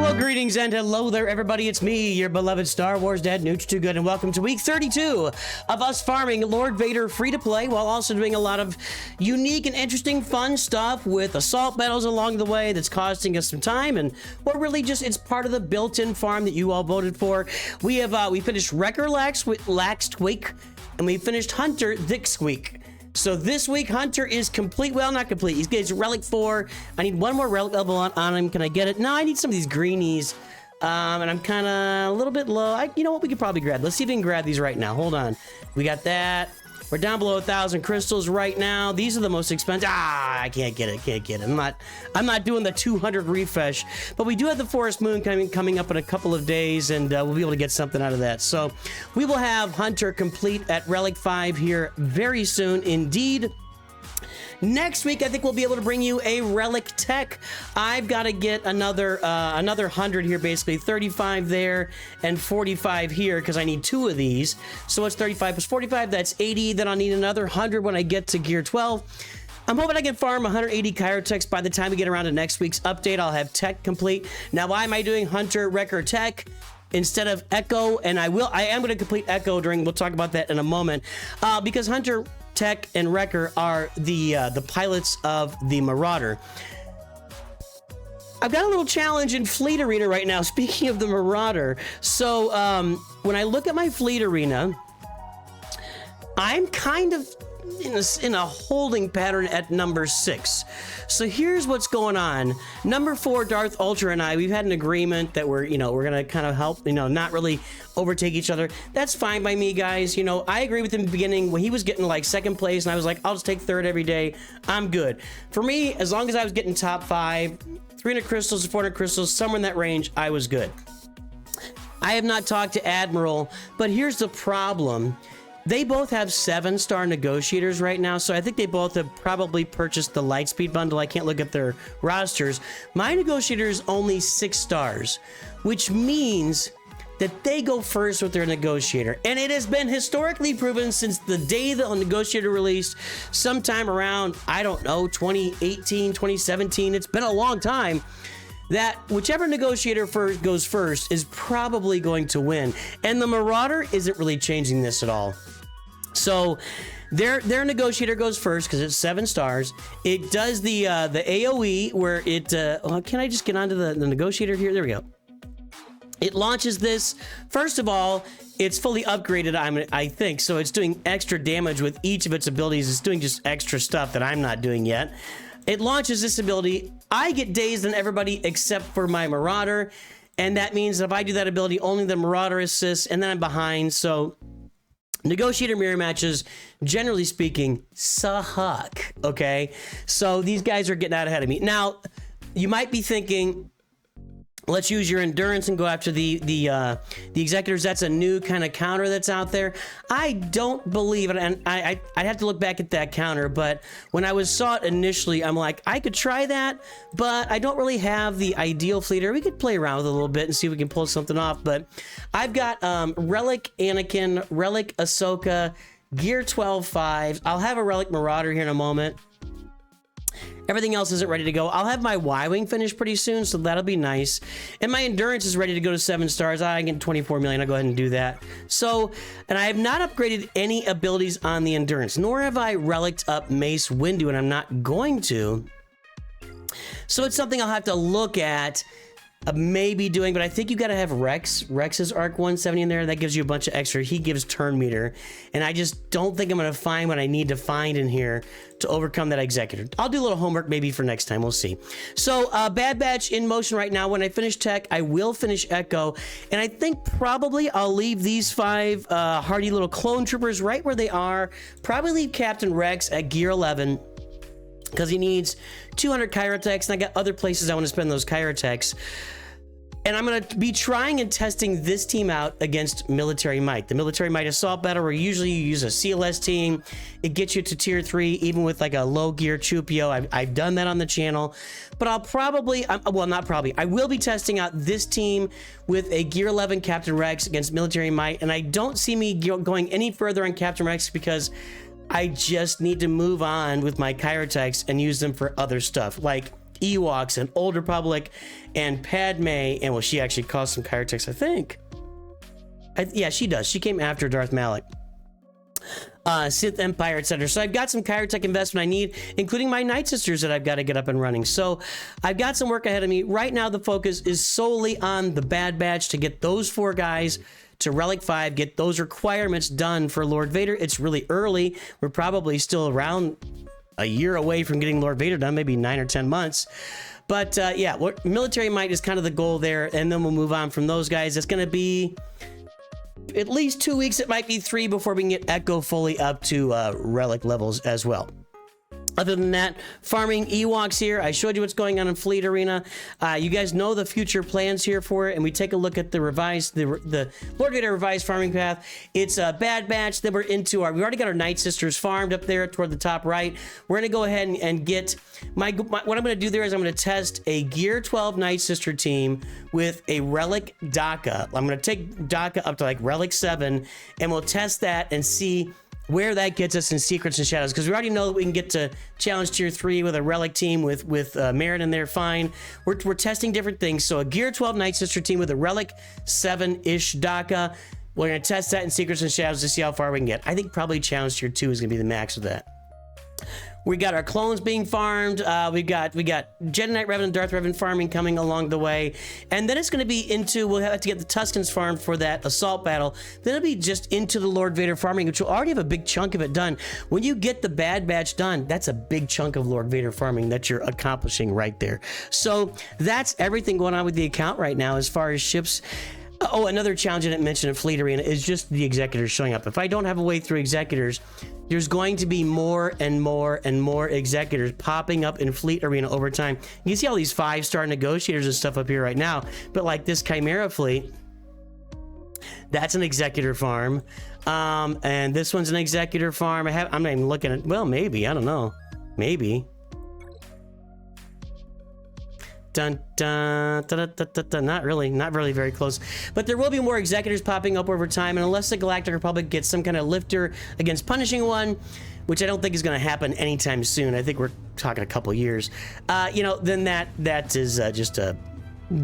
Well, greetings and hello there, everybody. It's me, your beloved Star Wars dad, Nooch Too Good, and welcome to week 32 of us farming Lord Vader free to play while also doing a lot of unique and interesting fun stuff with assault battles along the way that's costing us some time, and what really just it's part of the built-in farm that you all voted for. We have we finished Wrecker Laxed Week, and we finished Hunter this week. So this week, Hunter is complete. Well, not complete. He's getting Relic 4. I need one more Relic level on him. Can I get it? No, I need some of these greenies. And I'm kind of a little bit low. You know what? We could probably grab. Let's see if we can grab these right now. Hold on. We got that. We're down below 1,000 crystals right now. These are the most expensive. I can't get it. Can't get it. I'm not doing the 200 refresh. But we do have the Forest Moon coming up in a couple of days, and we'll be able to get something out of that. So we will have Hunter complete at Relic 5 here very soon indeed. Next week, I think we'll be able to bring you a Relic Tech. I've got to get another 100 here, basically 35 there and 45 here because I need 2 of these. So what's 35 plus 45? That's 80. Then I'll need another 100 when I get to Gear 12. I'm hoping I can farm 180 Chirotechs by the time we get around to next week's update. I'll have Tech complete. Now, why am I doing Hunter, Wrecker, Tech instead of Echo? And I am going to complete Echo we'll talk about that in a moment, because Hunter, Tech, and Wrecker are the pilots of the Marauder. I've got a little challenge in Fleet Arena right now, speaking of the Marauder. So when I look at my Fleet Arena, I'm kind of in a holding pattern at number 6. So here's what's going on. Number 4, Darth Ultra and I, we've had an agreement that we're gonna kind of help, not really overtake each other. That's fine by me, guys. I agree with him in the beginning when he was getting like 2nd place, and I was like, I'll just take 3rd every day. I'm good. For me, as long as I was getting top 5, 300 crystals to 400 crystals, somewhere in that range, I was good. I have not talked to Admiral, but here's the problem. They both have 7-star negotiators right now, so I think they both have probably purchased the Lightspeed bundle. I can't look at their rosters. My negotiator is only 6 stars, which means that they go first with their negotiator. And it has been historically proven since the day the negotiator released, sometime around, I don't know, 2018, 2017. It's been a long time. That whichever negotiator goes first is probably going to win. And the Marauder isn't really changing this at all. So their negotiator goes first because it's 7 stars. It does the AoE where it... can I just get onto the negotiator here? There we go. It launches this. First of all, it's fully upgraded, I think. So it's doing extra damage with each of its abilities. It's doing just extra stuff that I'm not doing yet. It launches this ability. I get dazed on everybody except for my Marauder, and that means if I do that ability, only the Marauder assists, and then I'm behind. So negotiator mirror matches, generally speaking, suck. Okay, so these guys are getting out ahead of me. Now, you might be thinking, let's use your endurance and go after the executors. That's a new kind of counter that's out there. I don't believe it, and I'd have to look back at that counter, but when I saw it initially, I'm like, I could try that, but I don't really have the ideal fleeter. We could play around with it a little bit and see if we can pull something off, but I've got Relic Anakin, Relic Ahsoka, Gear 12-5. I'll have a Relic Marauder here in a moment. Everything else isn't ready to go. I'll have my Y-Wing finished pretty soon, so that'll be nice. And my endurance is ready to go to 7 stars. I get 24 million. I'll go ahead and do that. So, and I have not upgraded any abilities on the endurance, nor have I reliced up Mace Windu, and I'm not going to. So it's something I'll have to look at, maybe doing, but I think you got to have Rex's Arc 170 in there. That gives you a bunch of extra. He gives turn meter, and I just don't think I'm going to find what I need to find in here to overcome that executor. I'll do a little homework maybe for next time. We'll see. So Bad Batch in motion right now. When I finish Tech, I will finish Echo, and I think probably I'll leave these 5 hardy little clone troopers right where they are. Probably leave Captain Rex at Gear 11 because he needs 200 Chirotechs, and I got other places I want to spend those Chirotechs. And I'm going to be trying and testing this team out against Military Might. The Military Might Assault Battle, where usually you use a CLS team. It gets you to tier 3, even with like a low gear Chupio. I've done that on the channel. But I'll probably, well, not probably, I will be testing out this team with a Gear 11 Captain Rex against Military Might. And I don't see me going any further on Captain Rex because I just need to move on with my Chirotechs and use them for other stuff. Like, Ewoks and Old Republic and Padme, and well, she actually caused some Kyrtex, I think. Yeah, she does. She came after Darth Malak. Sith Empire, etc. So I've got some Kyrtech investment I need, including my Night Sisters that I've got to get up and running. So I've got some work ahead of me. Right now, the focus is solely on the Bad Batch to get those 4 guys to Relic 5, get those requirements done for Lord Vader. It's really early. We're probably still around a year away from getting Lord Vader done, maybe 9 or 10 months. But yeah, military might is kind of the goal there, and then we'll move on from those guys. It's going to be at least 2 weeks. It might be 3 before we can get Echo fully up to Relic levels as well. Other than that, farming Ewoks here. I showed you what's going on in Fleet Arena. You guys know the future plans here for it, and we take a look at the revised, the Lord Vader revised farming path. It's a Bad Batch. Then we're into our, we already got our Night Sisters farmed up there toward the top right. We're going to go ahead and get what I'm going to do there is I'm going to test a Gear 12 Night Sister team with a Relic DACA. I'm going to take DACA up to like Relic 7, and we'll test that and see where that gets us in Secrets and Shadows, because we already know that we can get to Challenge Tier 3 with a Relic team with Merrin in there, fine. We're testing different things. So a Gear 12 Night Sister team with a Relic 7-ish DACA. We're going to test that in Secrets and Shadows to see how far we can get. I think probably Challenge Tier 2 is going to be the max of that. We got our clones being farmed. We got Jedi Knight Revan and Darth Revan farming coming along the way. And then it's going to be into, we'll have to get the Tuskens farmed for that assault battle. Then it'll be just into the Lord Vader farming, which will already have a big chunk of it done. When you get the Bad Batch done, that's a big chunk of Lord Vader farming that you're accomplishing right there. So that's everything going on with the account right now as far as ships. Oh, another challenge I didn't mention in Fleet Arena is just the Executors showing up. If I don't have a way through Executors, there's going to be more and more and more Executors popping up in Fleet Arena over time. You can see all these 5-star negotiators and stuff up here right now, but like this Chimera fleet, that's an Executor farm. And this one's an Executor farm. I'm not even looking at, well, maybe, I don't know. Maybe. Dun, dun, dun, dun, dun, dun. Not really very close, but there will be more Executors popping up over time, and unless the Galactic Republic gets some kind of lifter against Punishing One, which I don't think is going to happen anytime soon, I think we're talking a couple years, you know, then that is just a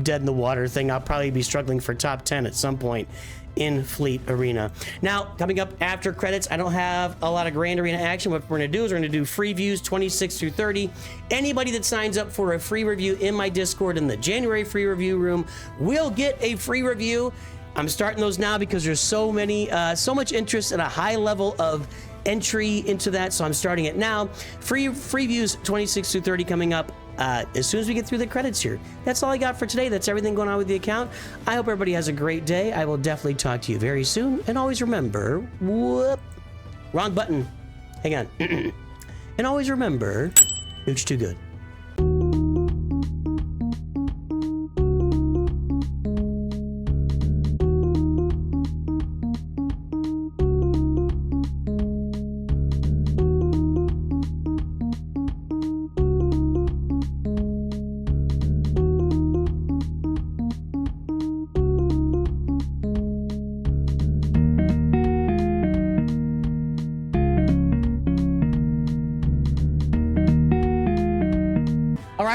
dead in the water thing. I'll probably be struggling for top 10 at some point in Fleet Arena. Now, coming up after credits, I don't have a lot of Grand Arena action. What we're going to do is we're going to do free views 26 through 30. Anybody that signs up for a free review in my Discord in the January free review room will get a free review. I'm starting those now because there's so much interest and a high level of entry into that, so I'm starting it now. Free views 26 through 30 coming up as soon as we get through the credits here. That's all I got for today. That's everything going on with the account. I hope everybody has a great day. I will definitely talk to you very soon. And always remember, whoop, wrong button. Hang on. And always remember, Nooch too good.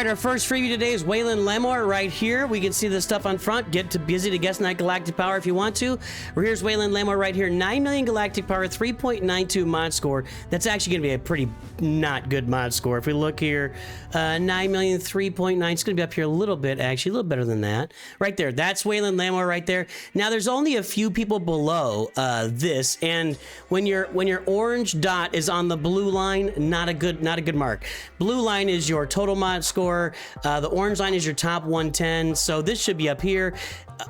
Our first freebie today is Waylon Lemore right here. We can see the stuff on front. Get too busy to guess that galactic power if you want to. Here's Waylon Lemore right here. 9 million galactic power, 3.92 mod score. That's actually going to be a pretty not good mod score. If we look here, 9 million, 3.9. It's going to be up here a little bit, actually, a little better than that. Right there. That's Waylon Lemore right there. Now, there's only a few people below this, and when your orange dot is on the blue line, not a good mark. Blue line is your total mod score. The orange line is your top 110, so this should be up here.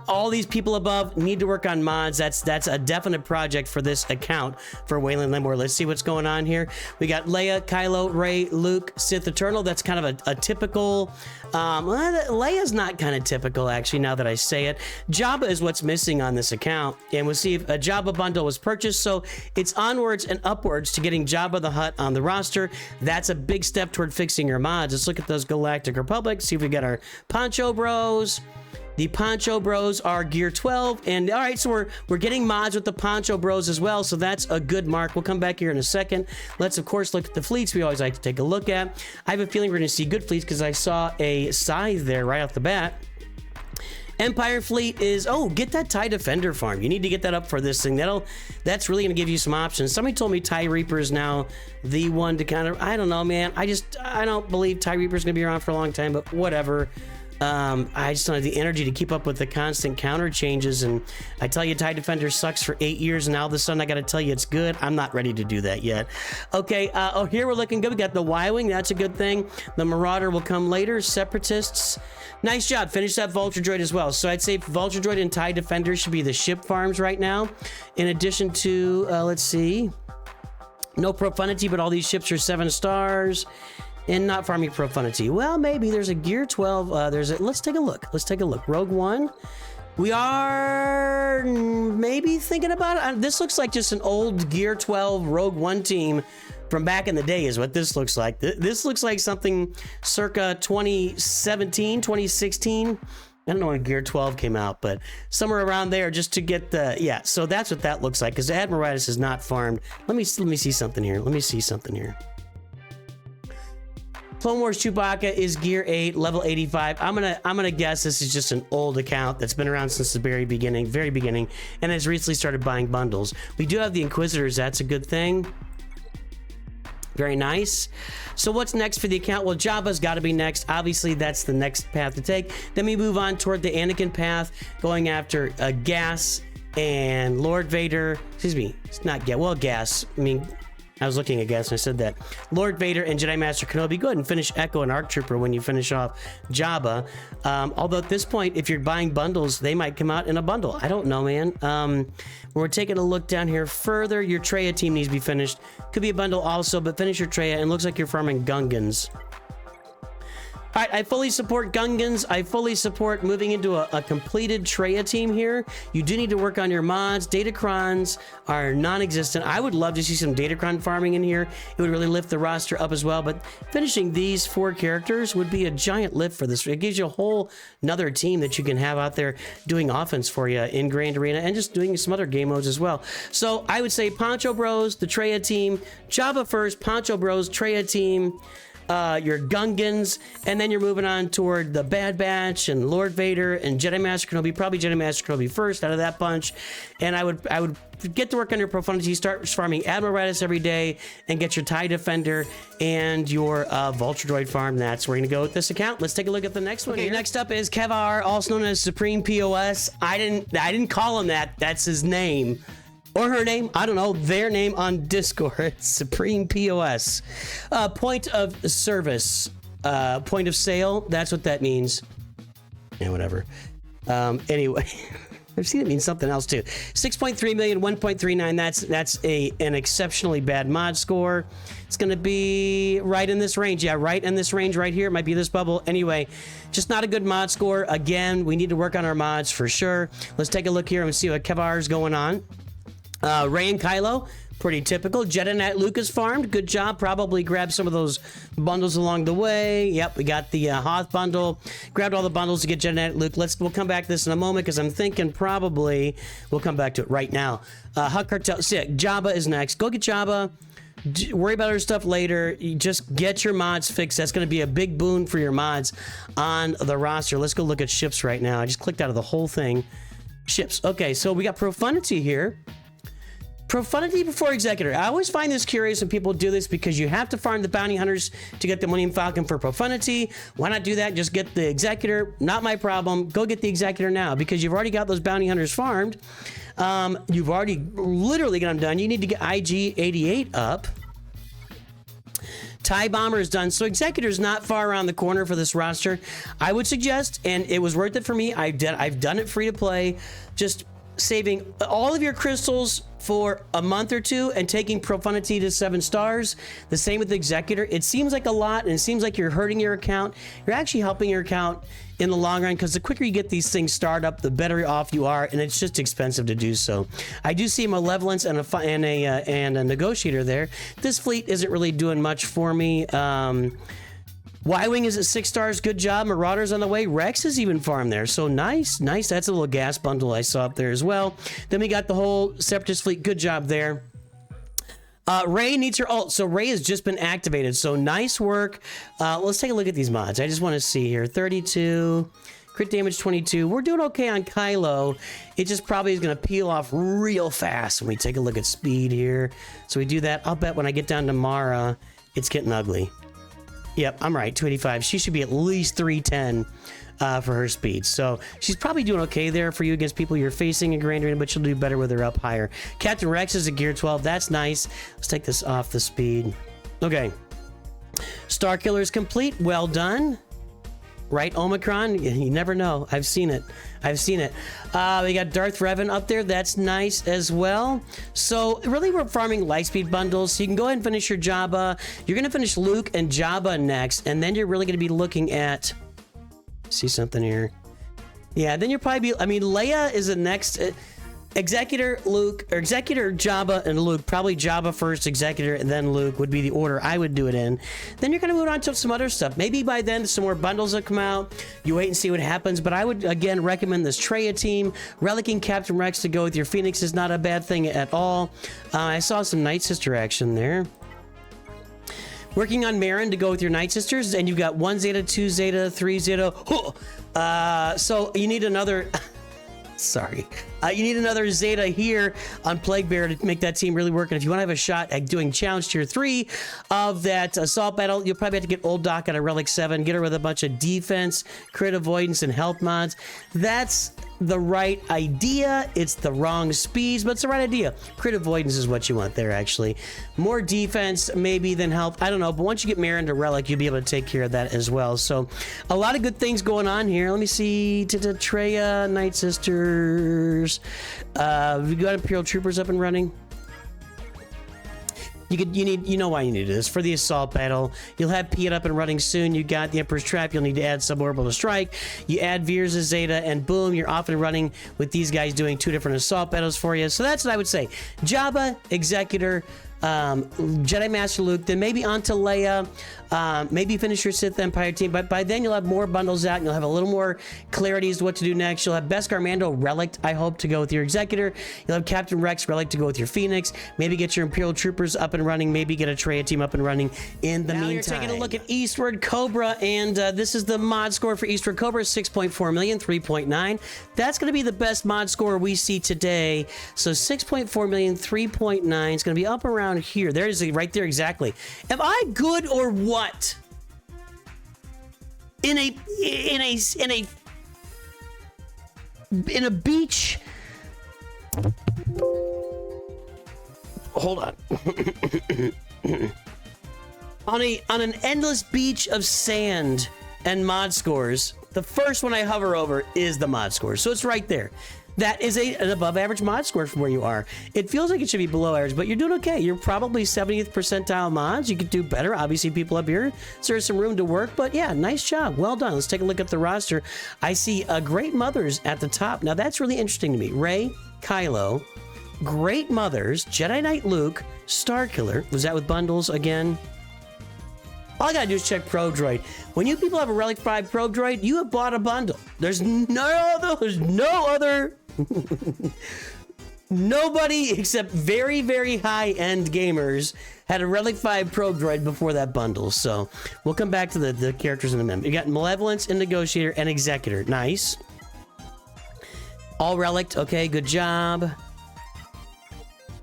All these people above need to work on mods. That's a definite project for this account for Waylon Lemore. Let's see what's going on here. We got Leia, Kylo, Rey, Luke, Sith Eternal. That's kind of a typical. Leia's not kind of typical, actually, now that I say it. Jabba is what's missing on this account, and we'll see if a Jabba bundle was purchased, so it's onwards and upwards to getting Jabba the Hutt on the roster. That's a big step toward fixing your mods. Let's look at those Galactic Republic, see if we got our Poncho Bros, The Poncho Bros are gear 12. And all right, so we're getting mods with the Poncho Bros as well. So that's a good mark. We'll come back here in a second. Let's, of course, look at the fleets we always like to take a look at. I have a feeling we're going to see good fleets because I saw a scythe there right off the bat. Empire fleet is, oh, get that TIE Defender farm. You need to get that up for this thing. That's really going to give you some options. Somebody told me TIE Reaper is now the one to kind of, I don't know, man. I don't believe TIE Reaper is going to be around for a long time, but whatever. I just don't have the energy to keep up with the constant counter changes. And I tell you, TIE Defender sucks for 8 years. And now all of a sudden I got to tell you it's good. I'm not ready to do that yet. Okay. Oh, here we're looking good. We got the Y-Wing. That's a good thing. The Marauder will come later. Separatists. Nice job. Finish that Vulture Droid as well. So I'd say Vulture Droid and TIE Defender should be the ship farms right now. In addition to, let's see. No Profundity, but all these ships are 7 stars. And not farming Profundity. Well, maybe there's a gear 12. Let's take a look. Let's take a look. Rogue One. We are maybe thinking about it. This looks like just an old gear 12 Rogue One team from back in the day is what this looks like. This looks like something circa 2017, 2016. I don't know when Gear 12 came out, but somewhere around there just to get the, yeah, so that's what that looks like because Admiritis is not farmed. Let me see something here. Let me see something here. Clone Wars Chewbacca is gear 8, level 85. I'm gonna guess this is just an old account that's been around since the very beginning, and has recently started buying bundles. We do have the Inquisitors. That's a good thing. Very nice. So what's next for the account? Well, Jabba's got to be next. Obviously, that's the next path to take. Then we move on toward the Anakin path, going after Gas and Lord Vader. Excuse me, it's not Gas. Well, Gas. I mean, I was looking at Gas and I said that. Lord Vader and Jedi Master Kenobi. Go ahead and finish Echo and Arc Trooper when you finish off Jabba. Although at this point, if you're buying bundles, they might come out in a bundle. I don't know, man. We're taking a look down here further. Your Traya team needs to be finished. Could be a bundle also, but finish your Traya and looks like you're farming Gungans. All right, I fully support Gungans. I fully support moving into a completed Traya team here. You do need to work on your mods. Datacrons are non-existent. I would love to see some Datacron farming in here. It would really lift the roster up as well. But finishing these 4 characters would be a giant lift for this. It gives you a whole another team that you can have out there doing offense for you in Grand Arena and just doing some other game modes as well. So I would say Poncho Bros, the Traya team, Jabba first, Poncho Bros, Traya team, your Gungans, and then you're moving on toward the Bad Batch and Lord Vader and Jedi Master Kenobi. Probably Jedi Master Kenobi first out of that bunch. And I would get to work on your Profundity, start farming Admiritis every day, and get your TIE Defender and your Vulture Droid farm. That's where we're gonna go with this account. Let's take a look at the next one. Okay, next up is Kevar, also known as Supreme POS. I didn't call him that. That's his name. Or her name, I don't know, their name on Discord. Supreme POS. Point of service. Point of sale, that's what that means. Yeah, whatever. Anyway, I've seen it mean something else too. 6.3 million, 1.39, that's an exceptionally bad mod score. It's gonna be right in this range. Yeah, right in this range right here. It might be this bubble. Anyway, just not a good mod score. Again, we need to work on our mods for sure. Let's take a look here and see what Kevar's going on. Rey and Kylo, pretty typical. Jedi Knight Luke is farmed. Good job. Probably grabbed some of those bundles along the way. Yep, we got the Hoth bundle. Grabbed all the bundles to get Jedi Knight Luke. We'll come back to this in a moment because I'm thinking probably we'll come back to it right now. Hutt Cartel. Sick. Jabba is next. Go get Jabba. Worry about other stuff later. You just get your mods fixed. That's going to be a big boon for your mods on the roster. Let's go look at ships right now. I just clicked out of the whole thing. Ships. Okay, so we got Profundity here. Profundity before Executor. I always find this curious when people do this because you have to farm the Bounty Hunters to get the Millennium Falcon for Profundity. Why not do that? Just get the Executor. Not my problem. Go get the Executor now because you've already got those Bounty Hunters farmed. You've already literally got them done. You need to get IG-88 up. TIE Bomber is done. So Executor's not far around the corner for this roster. I would suggest, and it was worth it for me, I've done it free to play, just saving all of your crystals for a month or two and taking Profundity to 7 stars. The same with the Executor. It seems like a lot and it seems like you're hurting your account. You're actually helping your account in the long run because the quicker you get these things started up, the better off you are, and it's just expensive to do so. I do see Malevolence and a Negotiator there. This fleet isn't really doing much for me. Y-Wing is at 6 stars. Good job. Marauder's on the way. Rex is even farmed there. So nice. That's a little gas bundle I saw up there as well. Then we got the whole Separatist fleet. Good job there. Ray needs her ult. So Ray has just been activated. So nice work. Let's take a look at these mods. I just want to see here. 32. Crit damage 22. We're doing okay on Kylo. It just probably is going to peel off real fast when we take a look at speed here. So we do that. I'll bet when I get down to Mara, it's getting ugly. Yep, I'm right. 285. She should be at least 310 for her speed. So she's probably doing okay there for you against people you're facing in Grand Arena, but she'll do better with her up higher. Captain Rex is a gear 12. That's nice. Let's take this off the speed. Okay. Star Killer is complete. Well done. Right, Omicron? You never know. I've seen it. We got Darth Revan up there. That's nice as well. So really we're farming Lightspeed bundles. So you can go ahead and finish your Jabba. You're going to finish Luke and Jabba next. And then you're really going to be looking at... See something here. Yeah, then you'll probably be... I mean, Leia is the next... Executor, Luke, or Executor, Jabba, and Luke. Probably Jabba first, Executor, and then Luke would be the order I would do it in. Then you're going to move on to some other stuff. Maybe by then some more bundles will come out. You wait and see what happens. But I would, again, recommend this Traya team. Relicking Captain Rex to go with your Phoenix is not a bad thing at all. I saw some Night Sister action there. Working on Marin to go with your Night Sisters. And you've got 1 Zeta, 2 Zeta, 3 Zeta. So you need another... Sorry. You need another Zeta here on Plague Bear to make that team really work. And if you want to have a shot at doing Challenge Tier 3 of that Assault Battle, you'll probably have to get Old Doc out of Relic 7, get her with a bunch of defense, crit avoidance, and health mods. That's the right idea. It's the wrong speeds, but it's the right idea. Crit avoidance is what you want there, actually. More defense, maybe, than health. I don't know, but once you get Marin to Relic, you'll be able to take care of that as well. So, a lot of good things going on here. Let me see. Treya, Night Sisters. We got Imperial Troopers up and running. You know why you need this. For the assault battle, you'll have Piet up and running soon. You got the Emperor's Trap. You'll need to add Suborbital Strike. You add Veers as Zeta, and boom, you're off and running with these guys doing 2 different assault battles for you. So that's what I would say. Jabba, Executor, Jedi Master Luke, then maybe onto Leia, maybe finish your Sith Empire team, but by then you'll have more bundles out and you'll have a little more clarity as to what to do next. You'll have Beskar Mando Relic, I hope, to go with your Executor. You'll have Captain Rex Relic to go with your Phoenix. Maybe get your Imperial Troopers up and running. Maybe get a Traya team up and running in the meantime. Now you're taking a look at Eastward Cobra, and this is the mod score for Eastward Cobra, 6.4 million, 3.9. That's going to be the best mod score we see today. So 6.4 million, 3.9. It's going to be up around here. There it is, right there, exactly. Am I good or what? In a beach. Hold on. on an endless beach of sand and mod scores, the first one I hover over is the mod score. So it's right there. That is an above average mod score from where you are. It feels like it should be below average, but you're doing okay. You're probably 70th percentile mods. You could do better. Obviously, people up here, so there's some room to work, but yeah, nice job. Well done. Let's take a look at the roster. I see Great Mothers at the top. Now, that's really interesting to me. Rey, Kylo, Great Mothers, Jedi Knight Luke, Star Killer. Was that with bundles again? All I gotta do is check Probe Droid. When you people have a Relic 5 Probe Droid, you have bought a bundle. There's no other nobody except very, very high-end gamers had a Relic 5 Probe Droid before that bundle. So we'll come back to the characters in a minute. You got Malevolence and Negotiator and Executor. Nice. All Relic. Okay, good job.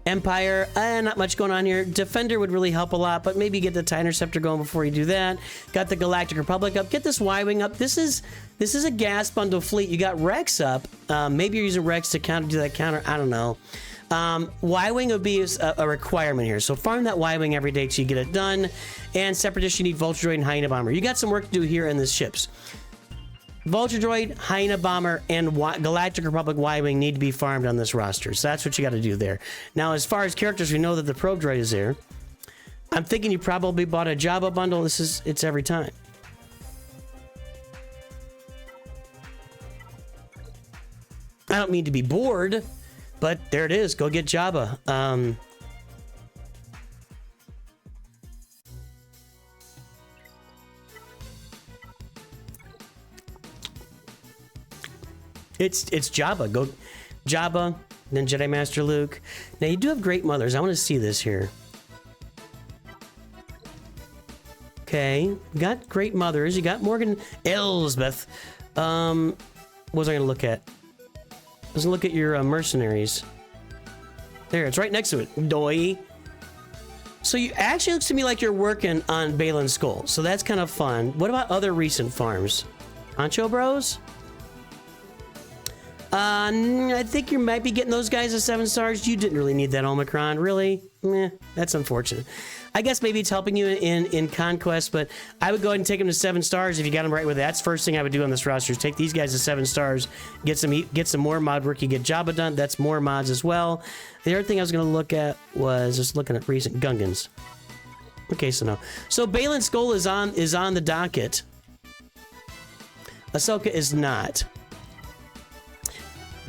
Empire, not much going on here. Defender would really help a lot, but maybe get the TIE Interceptor going before you do that. Got the Galactic Republic up. Get this Y-Wing up. This is a gas bundle fleet. You got Rex up. Maybe you're using Rex to do that counter. I don't know. Y-Wing would be a requirement here. So farm that Y-Wing every day till you get it done. And Separatist, you need Vulture Droid and Hyena Bomber. You got some work to do here in the ships. Vulture Droid, Hyena Bomber, and Galactic Republic Y-Wing need to be farmed on this roster. So that's what you got to do there. Now, as far as characters, we know that the Probe Droid is there. I'm thinking you probably bought a Jabba bundle. It's every time. I don't mean to be bored, but there it is. Go get Jabba. It's Jabba. Go Jabba, then Jedi Master Luke. Now you do have great mothers. I want to see this here. Okay, you got great mothers. You got Morgan Elsbeth. What was I going to look at? I was going to look at your mercenaries. There, it's right next to it. Doi. So you actually looks to me like you're working on Balin's Skull. So that's kind of fun. What about other recent farms? Honcho Bros? I think you might be getting those guys at 7 stars. You didn't really need that Omicron, really? Meh, that's unfortunate. I guess maybe it's helping you in Conquest, but I would go ahead and take them to 7 stars if you got them right with it. That's the first thing I would do on this roster is take these guys to 7 stars, get some more mod work. You get Jabba done. That's more mods as well. The other thing I was going to look at was just looking at recent Gungans. Okay, so no. So Balin's Skull is on the docket. Ahsoka is not.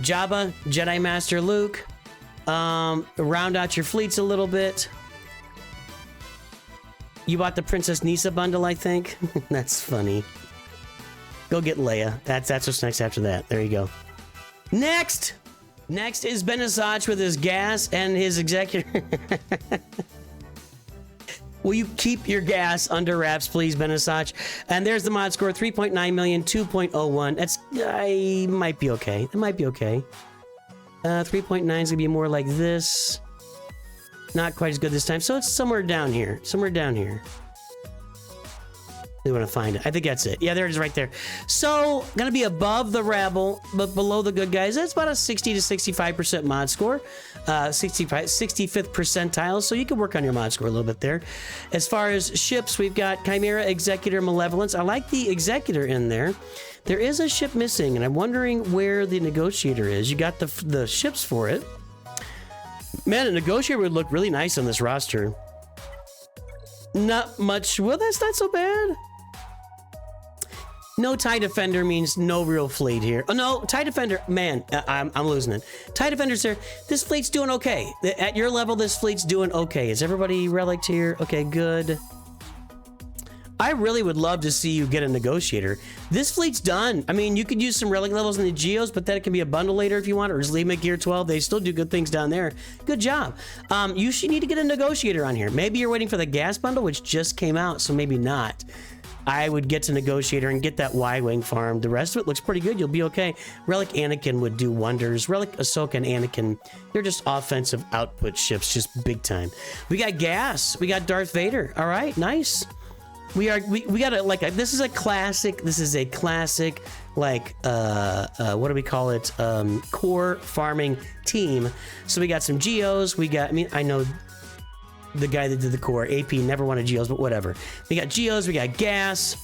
Jabba, Jedi Master Luke. Round out your fleets a little bit. You bought the Princess Nisa bundle, I think. That's funny. Go get Leia. That's what's next after that. There you go. Next is Benisach with his gas and his executor. Will you keep your gas under wraps, please, Benisach? And there's the mod score, 3.9 million, 2.01. That's, might be okay. It might be okay. 3.9 is gonna be more like this. Not quite as good this time. So it's somewhere down here. Somewhere down here. We want to find it. I think that's it. Yeah, there it is right there. So, gonna be above the rabble, but below the good guys. That's about a 60 to 65% mod score. 65th percentile. So you can work on your mod score a little bit there. As far as ships, we've got Chimera, Executor, Malevolence. I like the Executor in there. There is a ship missing, and I'm wondering where the Negotiator is. You got the ships for it. Man, a Negotiator would look really nice on this roster. Not much. Well, that's not so bad. No TIE Defender means no real fleet here. Oh, no, TIE Defender. Man, I'm losing it. TIE Defender's there. This fleet's doing okay. At your level, this fleet's doing okay. Is everybody relicked here? Okay, good. I really would love to see you get a Negotiator. This fleet's done. I mean, you could use some relic levels in the Geos, but then it can be a bundle later if you want, or just leave them at Gear 12. They still do good things down there. Good job. You should need to get a Negotiator on here. Maybe you're waiting for the gas bundle, which just came out, so maybe not. I would get to Negotiator and get that Y-Wing farm. The rest of it looks pretty good. You'll be okay. Relic Anakin would do wonders. Relic Ahsoka and Anakin, they're just offensive output ships, just big time. We got gas. We got Darth Vader. All right, nice. We got a this is a classic like what do we call it, core farming team. So we got some Geos. I know the guy that did the core, AP, never wanted Geos, but whatever. We got Geos, we got gas.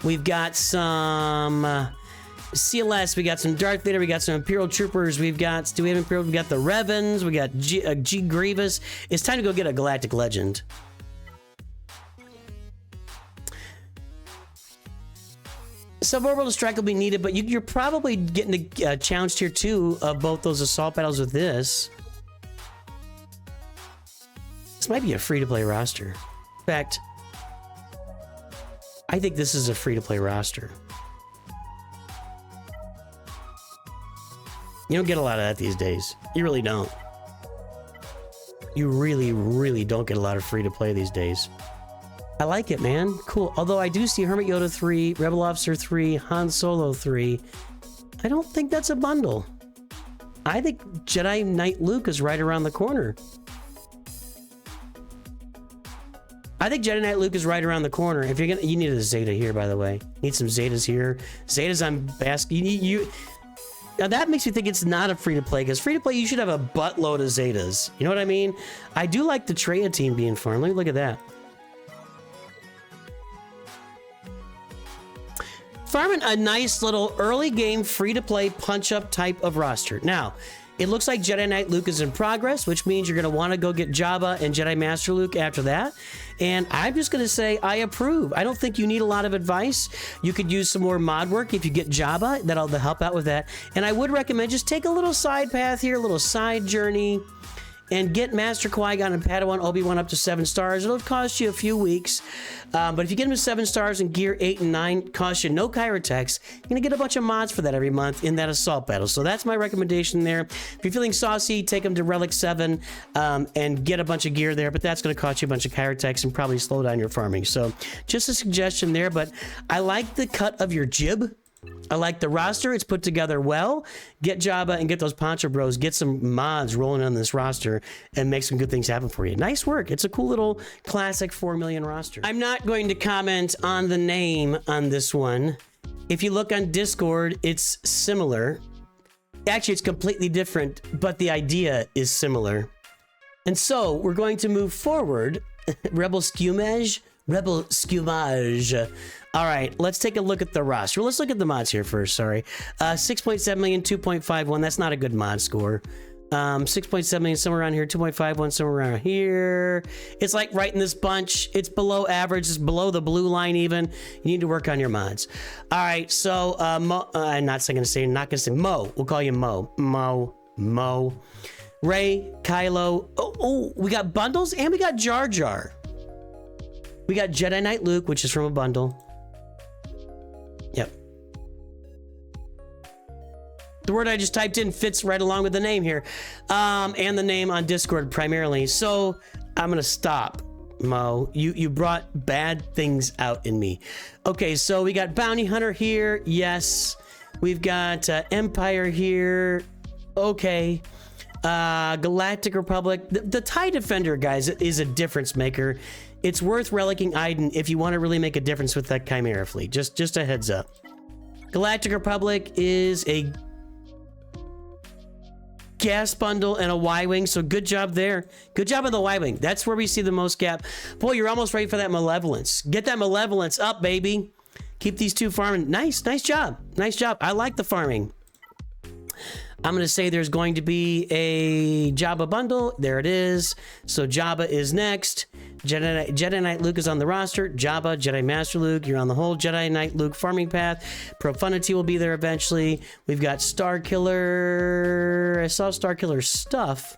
We've got some CLS, we got some Darth Vader, we got some Imperial Troopers, do we have Imperial? We got the Revens, we got G Grievous. It's time to go get a Galactic Legend. Suborbital strike will be needed, but you're probably getting a challenge tier 2 of both those assault battles with this. This might be a free-to-play roster. In fact, I think this is a free-to-play roster. You don't get a lot of that these days. You really don't. You really, really don't get a lot of free-to-play these days. I like it, man. Cool. Although I do see Hermit Yoda 3, Rebel Officer 3, Han Solo 3. I don't think that's a bundle. I think Jedi Knight Luke is right around the corner. If you're gonna, you need a Zeta here, by the way. Need some Zetas here. Zetas on Basque. Now that makes me think it's not a free-to-play, because free-to-play you should have a buttload of Zetas. You know what I mean? I do like the Treya team being farmed. Let me look at that. Farming a nice little early game free-to-play punch-up type of roster. Now, it looks like Jedi Knight Luke is in progress, which means you're going to want to go get Jabba and Jedi Master Luke after that. And I'm just going to say I approve. I don't think you need a lot of advice. You could use some more mod work if you get Jabba. That'll help out with that. And I would recommend just take a little side path here, a little side journey, and get Master Qui-Gon and Padawan Obi-Wan up to 7 stars. It'll cost you a few weeks, but if you get them to 7 stars and gear 8 and 9, cost you no Kyrotex. You're gonna get a bunch of mods for that every month in that assault battle. So that's my recommendation there. If you're feeling saucy, take them to Relic 7 and get a bunch of gear there, but that's gonna cost you a bunch of Kyrotex and probably slow down your farming. So just a suggestion there, but I like the cut of your jib. I like the roster. It's put together well. Get Jabba and get those Poncho Bros. Get some mods rolling on this roster and make some good things happen for you. Nice work. It's a cool little classic 4 million roster. I'm not going to comment on the name on this one. If you look on Discord, it's similar. Actually, it's completely different, but the idea is similar. And so we're going to move forward. Rebel Skewmage. Rebel Skewmage. All right, let's take a look at the roster. Well, let's look at the mods here first, sorry. 6.7 million, 2.51. That's not a good mod score. 6.7 million, somewhere around here. 2.51, somewhere around here. It's like right in this bunch. It's below average. It's below the blue line even. You need to work on your mods. All right, so Mo, I'm not going to say Mo. We'll call you Mo. Mo. Rey, Kylo. Oh, we got bundles and we got Jar Jar. We got Jedi Knight Luke, which is from a bundle. Yep. The word I just typed in fits right along with the name here. And the name on Discord primarily. So I'm gonna stop, Mo. You brought bad things out in me. Okay, so we got Bounty Hunter here. Yes. We've got Empire here. Okay. Galactic Republic. The TIE Defender, guys, is a difference maker. It's worth relicking Iden if you want to really make a difference with that Chimera fleet. Just a heads up. Galactic Republic is a gas bundle and a Y-Wing, so good job there. Good job on the Y-Wing. That's where we see the most gap. Boy, you're almost ready for that Malevolence. Get that Malevolence up, baby. Keep these two farming. Nice job. Nice job. I like the farming. I'm going to say there's going to be a Jabba bundle. There it is. So Jabba is next. Jedi Knight Luke is on the roster. Jabba, Jedi Master Luke, you're on the whole Jedi Knight Luke farming path. Profanity will be there eventually. We've got Star Killer. I saw Star Killer stuff.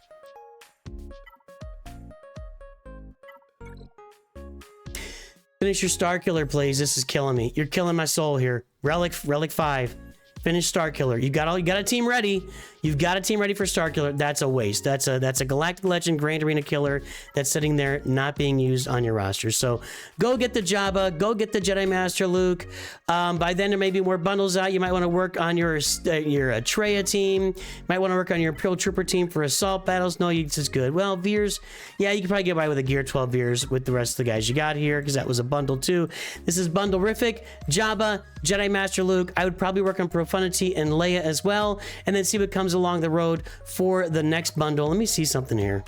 Finish your Star Killer, please. This is killing me. You're killing my soul here. Relic 5. Finish Star Killer. You got a team ready. You've got a team ready for Star Killer. That's a waste. That's a Galactic Legend Grand Arena killer that's sitting there not being used on your roster. So go get the Jabba. Go get the Jedi Master Luke. By then there may be more bundles out. You might want to work on your Atreya team. You might want to work on your Imperial Trooper team for assault battles. No, it's just good. Well, Veers. Yeah, you can probably get by with a Gear 12 Veers with the rest of the guys you got here because that was a bundle too. This is bundle-rific. Jabba, Jedi Master Luke. I would probably work on Profanity and Leia as well, and then see what comes along the road for the next bundle. Let me see something here.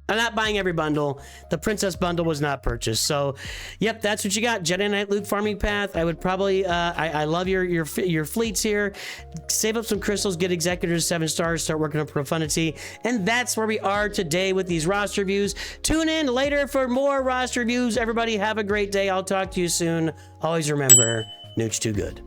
I'm not buying every bundle. The Princess bundle was not purchased. So, yep, that's what you got. Jedi Knight Luke farming path. I would probably, I love your fleets here. Save up some crystals, get Executors 7 stars, start working on Profanity. And that's where we are today with these roster reviews. Tune in later for more roster reviews. Everybody have a great day. I'll talk to you soon. Always remember, Nooch too good.